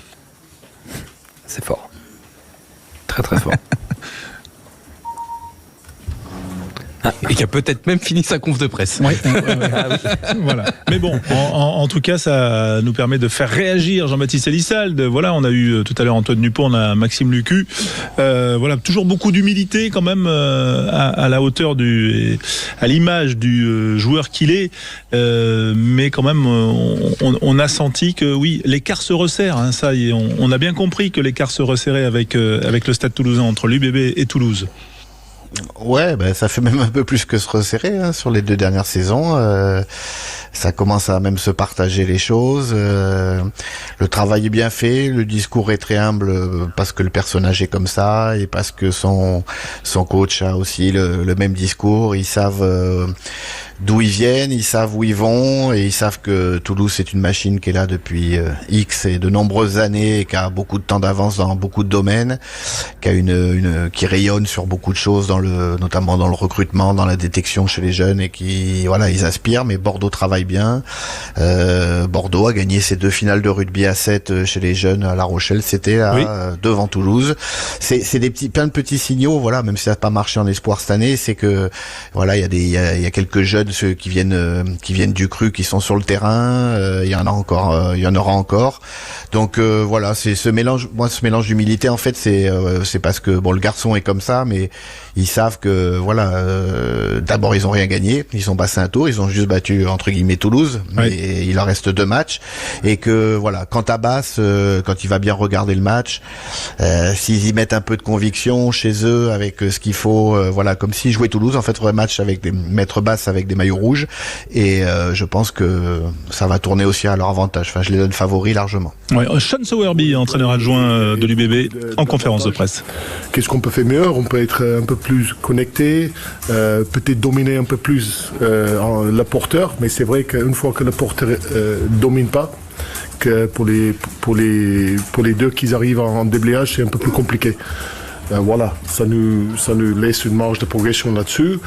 C'est fort. Très très fort. Et qui a peut-être même fini sa conf de presse. Ouais. Voilà. Mais bon, en tout cas, ça nous permet de faire réagir Jean-Baptiste Elissalde. Voilà, on a eu tout à l'heure Antoine Dupont, on a Maxime Lucu. Voilà, toujours beaucoup d'humilité quand même à la hauteur à l'image du joueur qu'il est. Mais quand même, on a senti que oui, l'écart se resserre. Hein, ça, on a bien compris que l'écart se resserrait avec le Stade Toulousain entre l'UBB et Toulouse. Ouais, ça fait même un peu plus que se resserrer sur les 2 dernières saisons. Ça commence à même se partager les choses. Le travail est bien fait, le discours est très humble parce que le personnage est comme ça et parce que son coach a aussi le même discours. Ils savent d'où ils viennent, ils savent où ils vont et ils savent que Toulouse c'est une machine qui est là depuis X et de nombreuses années et qui a beaucoup de temps d'avance dans beaucoup de domaines, qui a qui rayonne sur beaucoup de choses notamment dans le recrutement, dans la détection chez les jeunes et qui ils aspirent. Mais Bordeaux travaille bien. Bordeaux a gagné ses 2 finales de rugby à 7 chez les jeunes à La Rochelle, c'était là devant Toulouse. C'est plein de petits signaux, même si ça n'a pas marché en espoir cette année, c'est que il y a quelques jeunes ceux qui viennent du cru qui sont sur le terrain, il y en aura encore. Donc c'est ce mélange d'humilité en fait, c'est parce que le garçon est comme ça, mais ils savent que d'abord ils ont rien gagné, ils ont passé un tour, ils ont juste battu entre guillemets Toulouse, mais il leur reste 2 matchs et que quand Abbas, quand il va bien regarder le match, s'ils y mettent un peu de conviction chez eux avec ce qu'il faut, comme s'ils jouaient Toulouse en fait, un match avec mettre Basse avec des maillots rouges et je pense que ça va tourner aussi à leur avantage. Enfin, je les donne favoris largement. Ouais, Sean Sowerby, entraîneur adjoint de l'UBB, en conférence de presse. Qu'est-ce qu'on peut faire mieux? On peut être un peu plus connecté, peut-être dominer un peu plus le porteur, mais c'est vrai qu'une fois que le porteur domine pas, que pour les 2 qui arrivent en déblayage, c'est un peu plus compliqué. Ça nous laisse une marge de progression là-dessus.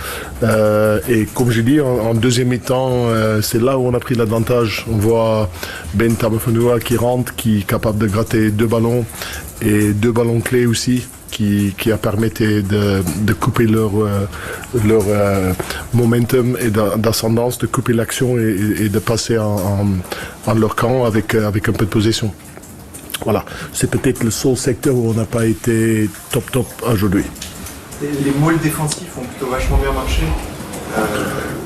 Et comme j'ai dit, en deuxième mi-temps, c'est là où on a pris l'avantage. On voit Ben Tabafanua qui rentre, qui est capable de gratter 2 ballons et 2 ballons clés aussi, qui a permis de couper leur momentum et d'ascendance, de couper l'action et de passer en leur camp avec un peu de possession. Voilà, c'est peut-être le seul secteur où on n'a pas été top aujourd'hui. Les molles défensifs ont plutôt vachement bien marché.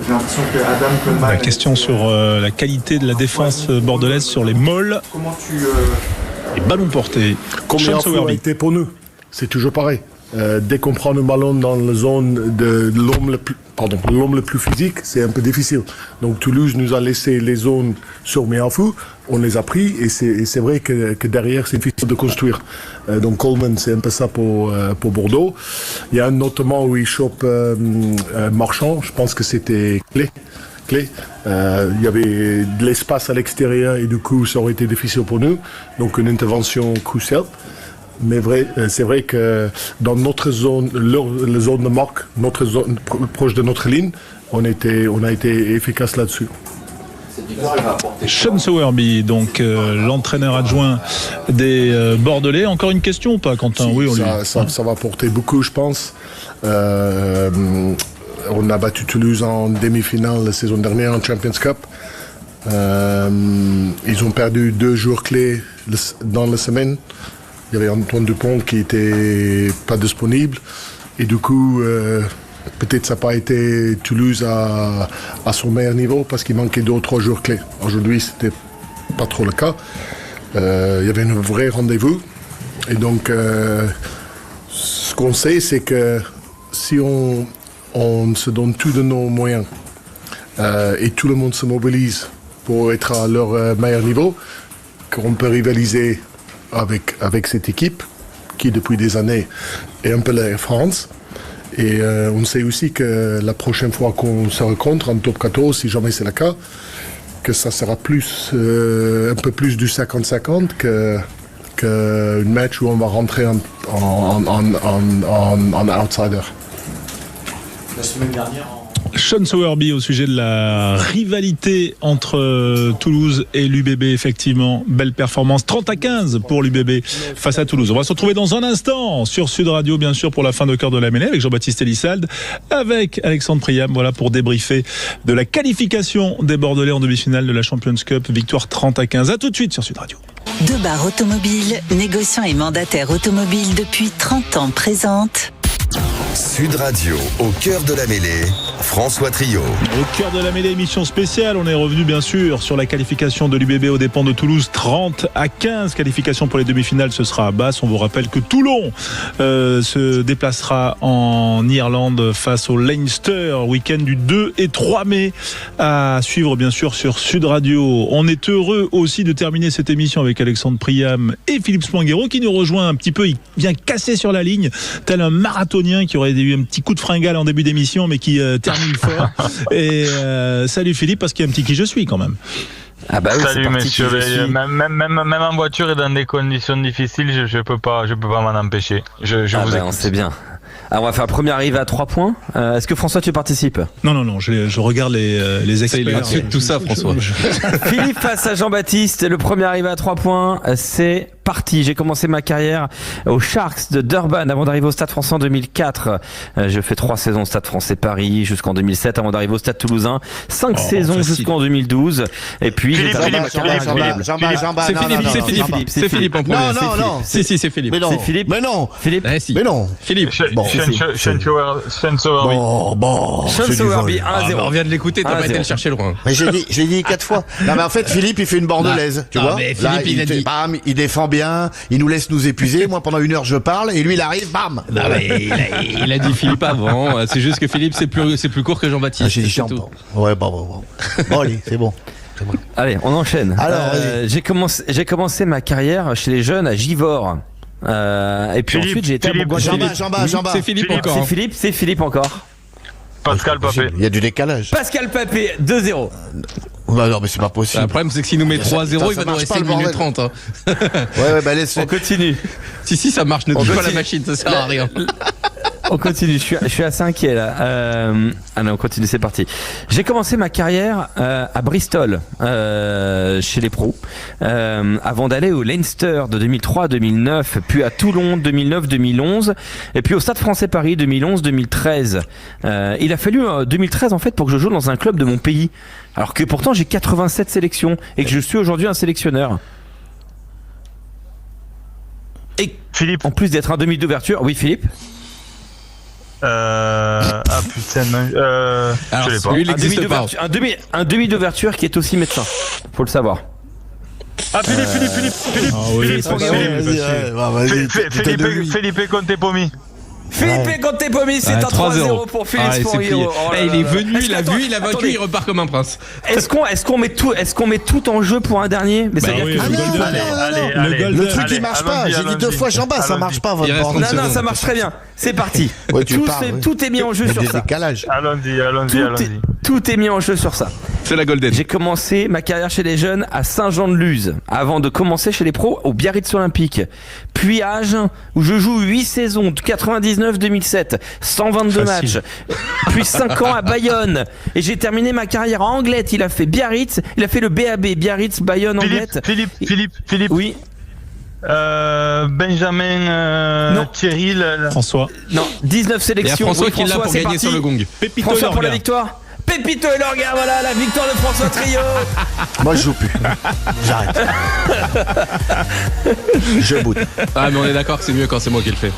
J'ai l'impression que Adam Coleman... La question sur la qualité de la défense bordelaise sur les molles. Comment Les ballons portés. Combien de fois a été pour nous? C'est toujours pareil. Dès qu'on prend le ballon dans la zone de l'homme le plus physique, c'est un peu difficile. Donc Toulouse nous a laissé les zones sur Méafou, on les a pris et c'est vrai que derrière c'est difficile de construire. Donc Coleman, c'est un peu ça pour Bordeaux. Il y a un autre moment où il chope Marchand, je pense que c'était clé. Il y avait de l'espace à l'extérieur et du coup ça aurait été difficile pour nous. Donc une intervention cruciale. Mais c'est vrai que dans notre zone, la zone de marque, notre zone proche de notre ligne, on a été efficace là-dessus. Sean Sowerby, donc l'entraîneur adjoint des Bordelais. Encore une question ou pas, Quentin? Si, oui, ça va porter beaucoup, je pense. On a battu Toulouse en demi-finale la saison dernière en Champions Cup. Ils ont perdu 2 jours clés dans la semaine. Il y avait Antoine Dupont qui était pas disponible et du coup peut-être ça n'a pas été Toulouse à son meilleur niveau parce qu'il manquait 2 ou 3 jours clés. Aujourd'hui c'était pas trop le cas. Il y avait un vrai rendez-vous et donc ce qu'on sait c'est que si on se donne tout de nos moyens et tout le monde se mobilise pour être à leur meilleur niveau, qu'on peut rivaliser avec cette équipe qui depuis des années est un peu la France et on sait aussi que la prochaine fois qu'on se rencontre en top 14, si jamais c'est le cas, que ça sera plus un peu plus du 50-50 qu'un match où on va rentrer en outsider. La semaine dernière Sean Sowerby au sujet de la rivalité entre Toulouse et l'UBB. Effectivement, belle performance, 30-15 pour l'UBB face à Toulouse. On va se retrouver dans un instant sur Sud Radio, bien sûr, pour la fin de Cœur de la Mêlée avec Jean-Baptiste Elissalde, avec Alexandre Priam, voilà, pour débriefer de la qualification des Bordelais en demi-finale de la Champions Cup. Victoire 30-15. À tout de suite sur Sud Radio. Debar Automobile, négociant et mandataire automobile depuis 30 ans, présente Sud Radio, au cœur de la mêlée, François Trio. Au cœur de la mêlée, émission spéciale, on est revenu bien sûr sur la qualification de l'UBB aux dépens de Toulouse, 30-15. Qualification pour les demi-finales, ce sera à Basse. On vous rappelle que Toulon se déplacera en Irlande face au Leinster, week-end du 2 et 3 mai, à suivre bien sûr sur Sud Radio. On est heureux aussi de terminer cette émission avec Alexandre Priam et Philippe Spanghero qui nous rejoint un petit peu. Il vient casser sur la ligne, tel un marathonien qui aurait eu un petit coup de fringale en début d'émission mais qui termine fort. Et salut Philippe, parce qu'il y a un petit qui je suis quand même. Ah bah oui, salut messieurs, même en voiture et dans des conditions difficiles, je peux pas m'en empêcher. Je vous écoute. On sait bien. Alors on va faire la première arrivée à 3 points. Est-ce que François tu participes ? Non, je regarde les experts. Tout ça François. Philippe face à Jean-Baptiste, le premier arrivé à 3 points, c'est parti. J'ai commencé ma carrière aux Sharks de Durban avant d'arriver au Stade Français en 2004. Je fais 3 saisons au Stade Français Paris jusqu'en 2007 avant d'arriver au Stade Toulousain. 5 saisons jusqu'en 2012. Et puis c'est Philippe en premier. Non. Si c'est Philippe. Mais non. C'est Philippe. Mais non. Philippe. Mais non. Philippe. Sean Sowerby. Sean Sowerby 1-0. On vient de l'écouter, t'as pas été le chercher loin. Mais j'ai dit 4 fois. Non mais en fait Philippe il fait une bordelaise, tu vois. Mais Philippe il a dit. Bam, il défend bien, il nous laisse nous épuiser. Moi pendant 1 heure je parle et lui il arrive, bam. Non mais il a dit Philippe avant. C'est juste que Philippe c'est plus court que Jean-Baptiste. J'ai dit champion. Ouais bon. Bon allez, c'est bon. Allez, on enchaîne. Alors j'ai commencé ma carrière chez les jeunes à Givors. Et puis ensuite j'ai été à Bourgoin-Jallieu. Jamba. C'est Philippe encore. C'est Philippe encore. Pascal Papé. Il y a du décalage. Pascal Papé, 2-0. Non mais c'est pas possible. Le problème c'est que s'il nous met 3-0, il va nous rester 1 minute 30. Ouais, bah laisse. On continue. Si ça marche, ne touche pas la machine, ça sert à rien. On continue, je suis assez inquiet là. Allez, on continue, c'est parti. J'ai commencé ma carrière à Bristol, chez les pros, avant d'aller au Leinster de 2003 à 2009, puis à Toulon 2009-2011, et puis au Stade Français Paris 2011-2013. Il a fallu 2013 en fait pour que je joue dans un club de mon pays, alors que pourtant j'ai 87 sélections et que je suis aujourd'hui un sélectionneur. Et Philippe, en plus d'être un demi d'ouverture, oui Philippe. Ah putain, alors, je l'ai pas. Lui, il n'existe pas. Un demi d'ouverture qui est aussi médecin. Faut le savoir. Ah Philippe. Felipe Contepomi. Philippe Contepomi, c'est un 3-0 pour Philippe Spanghero. Il est venu, il a vu, il a vaincu, il repart comme un prince. Est-ce qu'on met tout en jeu pour un dernier? Mais le truc qui marche pas. J'ai dit 2 fois Jamba, ça marche pas. Non, ça marche très bien. C'est parti. Tout est mis en jeu sur ça. Allons-y. Tout est mis en jeu sur ça. C'est la Golden. J'ai commencé ma carrière chez les jeunes à Saint-Jean-de-Luz, avant de commencer chez les pros au Biarritz Olympique. Puis à Agen, où je joue 8 saisons, 99-2007, 122 matchs. Puis 5 ans à Bayonne. Et j'ai terminé ma carrière en Anglette. Il a fait Biarritz, il a fait le BAB, Biarritz, Bayonne, Anglette. Philippe. Oui. Benjamin, Thierry, François. Non, 19 sélections. Il y a François qui l'a pour gagner sur le gong. François pour la victoire. Pépito et Lorga, voilà la victoire de François Trio. Moi je joue plus. J'arrête. Je boude. Ah mais on est d'accord que c'est mieux quand c'est moi qui le fais.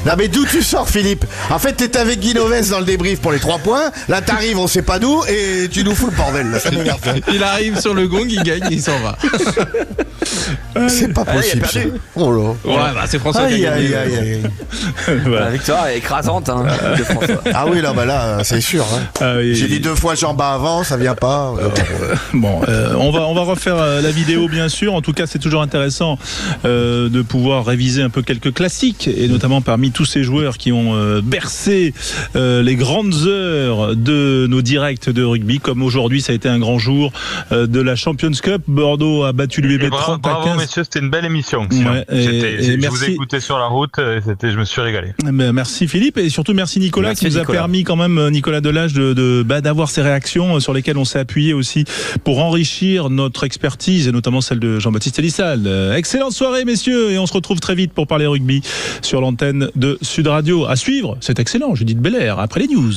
Non mais d'où tu sors Philippe? En fait t'étais avec Guy Novès dans le débrief pour les 3 points. Là t'arrives on sait pas d'où et tu nous fous le bordel là. Ça m'énerve. Il arrive sur le gong, il gagne et il s'en va. C'est pas possible. Oh là. Ouais bah c'est François qui a gagné. La victoire est écrasante de François. Ah oui là bah là c'est sûr. J'ai dit 2 fois Jamba avant, ça vient pas. Bon, on va refaire la vidéo. vidéo bien sûr. En tout cas, c'est toujours intéressant de pouvoir réviser un peu quelques classiques, et notamment parmi tous ces joueurs qui ont bercé les grandes heures de nos directs de rugby, comme aujourd'hui ça a été un grand jour de la Champions Cup. Bordeaux a battu l'UBB 30 à 15. Bravo messieurs, c'était une belle émission. Ouais, je vous ai écouté sur la route, je me suis régalé. Merci Philippe, et surtout merci Nicolas, qui nous a permis quand même, Nicolas Delage, d'avoir ces réactions sur lesquelles on s'est appuyé aussi pour enrichir notre expertise, et notamment celle de Jean-Baptiste Elissal. Excellente soirée messieurs, et on se retrouve très vite pour parler rugby sur l'antenne de Sud Radio. À suivre, c'est excellent, Judith Belair, après les news.